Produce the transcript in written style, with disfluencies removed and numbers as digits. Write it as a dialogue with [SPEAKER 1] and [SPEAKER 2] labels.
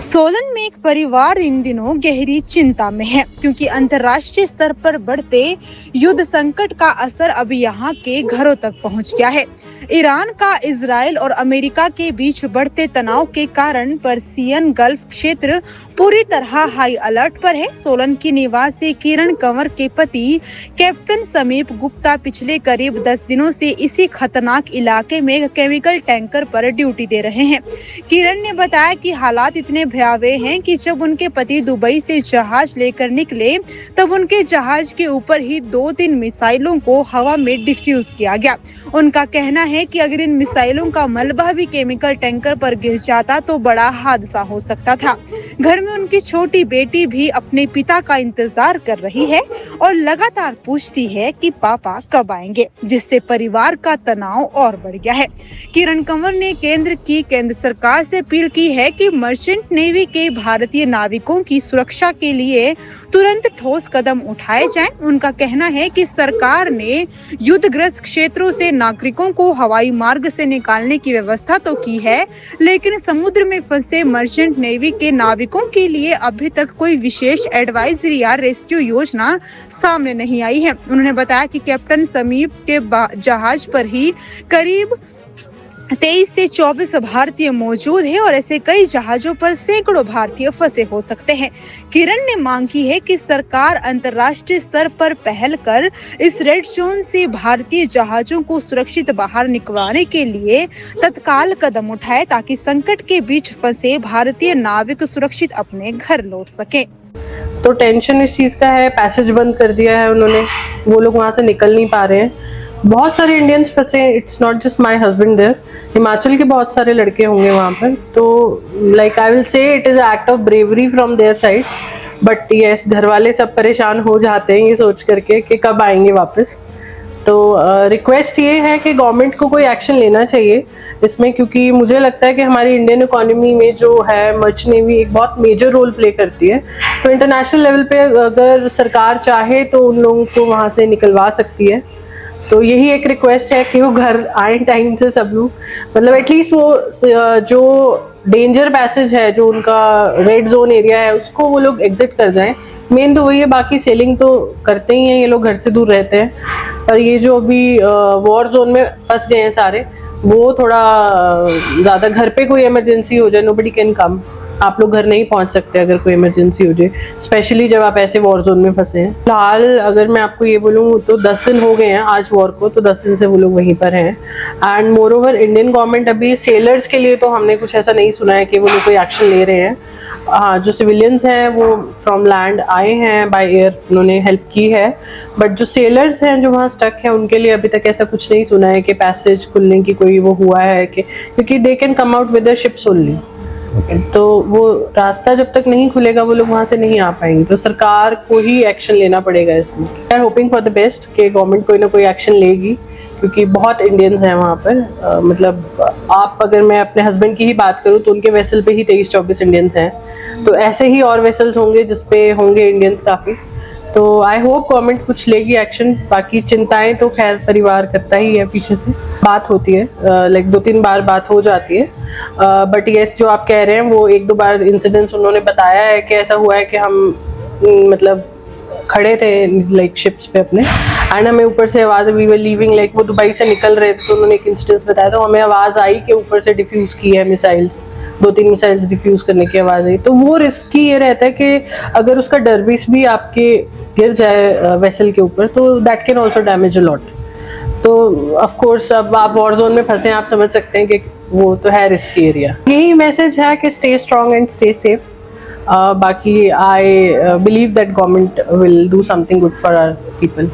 [SPEAKER 1] सोलन में एक परिवार इन दिनों गहरी चिंता में है क्योंकि अंतर्राष्ट्रीय स्तर पर बढ़ते युद्ध संकट का असर अब यहाँ के घरों तक पहुँच गया है। ईरान का इजराइल और अमेरिका के बीच बढ़ते तनाव के कारण पर्सियन गल्फ क्षेत्र पूरी तरह हाई अलर्ट पर है। सोलन की निवासी किरण कंवर के पति कैप्टन समीप गुप्ता पिछले करीब 10 दिनों से इसी खतरनाक इलाके में केमिकल टैंकर पर ड्यूटी दे रहे हैं। किरण ने बताया कि हालात इतने भयावह हैं कि जब उनके पति दुबई से जहाज लेकर निकले तब उनके जहाज के ऊपर ही 2-3 मिसाइलों को हवा में डिफ्यूज किया गया। उनका कहना है कि अगर इन मिसाइलों का मलबा भी केमिकल टैंकर पर गिर जाता तो बड़ा हादसा हो सकता था। घर में उनकी छोटी बेटी भी अपने पिता का इंतजार कर रही है और लगातार पूछती है कि पापा कब आएंगे, जिससे परिवार का तनाव और बढ़ गया है। किरण कंवर ने केंद्र सरकार से अपील की है कि मर्चेंट नेवी के भारतीय नाविकों की सुरक्षा के लिए तुरंत ठोस कदम उठाए जाएं। उनका कहना है कि सरकार ने युद्धग्रस्त क्षेत्रों से नागरिकों को हवाई मार्ग से निकालने की व्यवस्था तो की है, लेकिन समुद्र में फंसे मर्चेंट नेवी के नाविकों के लिए अभी तक कोई विशेष एडवाइजरी या रेस्क्यू योजना सामने नहीं आई है। उन्होंने बताया कि कैप्टन समीप के जहाज पर ही करीब 23 से 24 भारतीय मौजूद हैं और ऐसे कई जहाजों पर सैकड़ों भारतीय फंसे हो सकते हैं। किरण ने मांग की है कि सरकार अंतर्राष्ट्रीय स्तर पर पहल कर इस रेड जोन से भारतीय जहाजों को सुरक्षित बाहर निकलवाने के लिए तत्काल कदम उठाए ताकि संकट के बीच फंसे भारतीय नाविक सुरक्षित अपने घर लौट सकें।
[SPEAKER 2] तो टेंशन इस चीज़ का है, पैसेज बंद कर दिया है उन्होंने, वो लोग वहाँ से निकल नहीं पा रहे हैं। बहुत सारे इंडियंस फंसे, it's not just my husband there, Himachal के बहुत सारे लड़के होंगे वहाँ पर। तो like I will say it is act of bravery from their side, but yes घर वाले सब परेशान हो जाते हैं ये सोच करके कि कब आएंगे वापस। तो रिक्वेस्ट ये है कि गवर्नमेंट को कोई एक्शन लेना चाहिए इसमें, क्योंकि मुझे लगता है कि हमारी इंडियन इकोनॉमी में जो है मर्चेंट नेवी एक बहुत मेजर रोल प्ले करती है। तो इंटरनेशनल लेवल पे अगर सरकार चाहे तो उन लोगों को वहाँ से निकलवा सकती है। तो यही एक रिक्वेस्ट है कि वो घर आए टाइम से सब लोग, मतलब एटलीस्ट वो जो डेंजर पैसेज है, जो उनका रेड जोन एरिया है, उसको वो लोग एग्जिट कर जाएं। मेन तो वही है, बाकी सेलिंग तो करते ही हैं ये लोग, घर से दूर रहते हैं। पर ये जो अभी वॉर जोन में फंस गए हैं सारे, वो थोड़ा ज़्यादा, घर पे कोई इमरजेंसी हो जाए नोबडी कैन कम, आप लोग घर नहीं पहुंच सकते अगर कोई इमरजेंसी हो जाए, स्पेशली जब आप ऐसे वॉर जोन में फंसे हैं। फिलहाल अगर मैं आपको ये बोलूँ तो 10 दिन हो गए हैं आज वॉर को, तो 10 दिन से वो लोग वहीं पर हैं। And more over Indian government अभी सेलर्स के लिए तो हमने कुछ ऐसा नहीं सुना है कि वो लोग कोई एक्शन ले रहे हैं। हाँ, जो सिविलियंस हैं वो फ्रॉम लैंड आए हैं, बाय एयर उन्होंने हेल्प की है, बट जो सेलर्स हैं जो वहाँ स्टक हैं उनके लिए अभी तक ऐसा कुछ नहीं सुना है कि पैसेज खुलने की कोई वो हुआ है, कि क्योंकि they can come out with the ships only. तो वो रास्ता जब तक नहीं खुलेगा वो लोग वहाँ से नहीं आ पाएंगे। तो सरकार को ही एक्शन लेना पड़ेगा इसमें। I am hoping for the best कि गवर्नमेंट कोई ना कोई एक्शन लेगी, क्योंकि बहुत इंडियंस हैं वहाँ पर। मतलब आप अगर मैं अपने हस्बैंड की ही बात करूँ तो उनके वेसल पे ही 23-24 इंडियंस हैं, तो ऐसे ही और वेसल्स होंगे जिसपे होंगे इंडियंस काफ़ी। तो आई होप गवर्नमेंट कुछ लेगी एक्शन। बाकी चिंताएं तो खैर परिवार करता ही है, पीछे से बात होती है, लाइक 2-3 बार बात हो जाती है। बट यस, जो आप कह रहे हैं वो 1-2 बार इंसिडेंट्स उन्होंने बताया है कि ऐसा हुआ है कि हम मतलब खड़े थे लाइक शिप्स पे अपने, एंड हमें ऊपर से आवाज़, वी वर लीविंग, लाइक वो दुबई से निकल रहे थे, तो उन्होंने एक इंसिडेंस बताया, तो हमें आवाज़ आई कि ऊपर से डिफ्यूज़ की है मिसाइल्स, 2-3 मिसाइल्स डिफ्यूज़ करने की आवाज़ आई। तो वो रिस्की ये रहता है कि अगर उसका डरबीस भी आपके गिर जाए वेसल के ऊपर तो that can also damage a lot. तो ऑफ कोर्स अब आप वॉर जोन में फंसे हैं, आप समझ सकते हैं कि वो तो है रिस्की एरिया। यही मैसेज है कि stay strong and stay safe. बाकी I believe that government will do something good for our people.